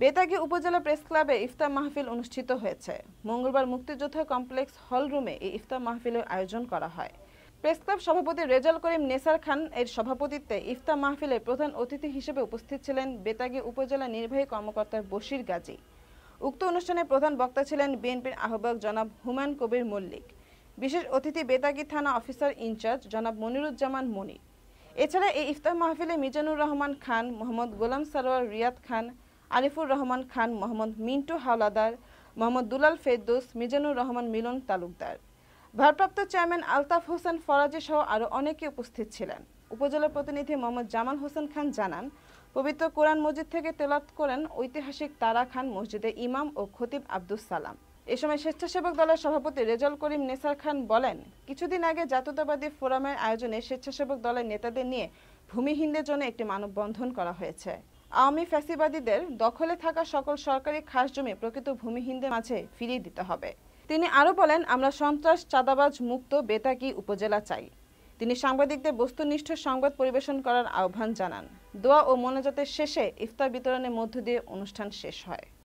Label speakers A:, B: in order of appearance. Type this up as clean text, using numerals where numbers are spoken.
A: বেতাগী উপজেলা প্রেস ক্লাবে ইফতার মাহফিল অনুষ্ঠিত হয়েছে। মঙ্গলবার মুক্তিযোদ্ধা কমপ্লেক্স হল রুমে এই ইফতার মাহফিলের আয়োজন করা হয়। প্রেস ক্লাব সভাপতি রেজাল করিম নেসার খান এর সভাপতিত্বে ইফতার মাহফিলে প্রধান অতিথি হিসেবে উপস্থিত ছিলেন বেতাগী উপজেলা নির্বাহী কর্মকর্তা বশির গাজী। উক্ত অনুষ্ঠানে প্রধান বক্তা ছিলেন বিএনপির আহ্বায়ক জনাব হুমায়ুন কবির মল্লিক। বিশেষ অতিথি বেতাগী থানা অফিসার ইনচার্জ জনাব মনিরুজ্জামান মনি। এছাড়া এই ইফতার মাহফিলে মিজানুর রহমান খান, মোহাম্মদ গোলাম সারোয়ার রিয়াদ খান, আরিফুর রহমান খান, মোহাম্মদ মিন্টু হাওলাদার, মোহাম্মদ দুলাল ফেরদৌস, মিজানুর রহমান মিলন তালুকদার, ভারপ্রাপ্ত চেয়ারম্যান আলতাফ হোসেন ফরাজি সহ আরও অনেকে উপস্থিত ছিলেন। উপজেলা প্রতিনিধি মোহাম্মদ জামাল হোসেন খান জানান, পবিত্র কোরআন মসজিদ থেকে তেলাওয়াত করেন ঐতিহাসিক তারা খান মসজিদের ইমাম ও খতিব আব্দুস সালাম। এ সময় স্বেচ্ছাসেবক দলের সভাপতি রেজাল করিম নেসার খান বলেন, কিছুদিন আগে জাতীয়তাবাদী ফোরামের আয়োজনে স্বেচ্ছাসেবক দলের নেতাদের নিয়ে ভূমিহীনদের জন্য একটি মানববন্ধন করা হয়েছে। আওয়ামী ফ্যাসিবাদীদের দখলে থাকা সকল সরকারি খাস জমি প্রকৃত ভূমিহীনদের মাঝে ফিরিয়ে দিতে হবে। তিনি আরও বলেন, আমরা সন্ত্রাস চাঁদাবাজ মুক্ত বেতাগী উপজেলা চাই। তিনি সাংবাদিকদের বস্তুনিষ্ঠ সংবাদ পরিবেশন করার আহ্বান জানান। দোয়া ও মোনাজাতের শেষে ইফতার বিতরণের মধ্য দিয়ে অনুষ্ঠান শেষ হয়।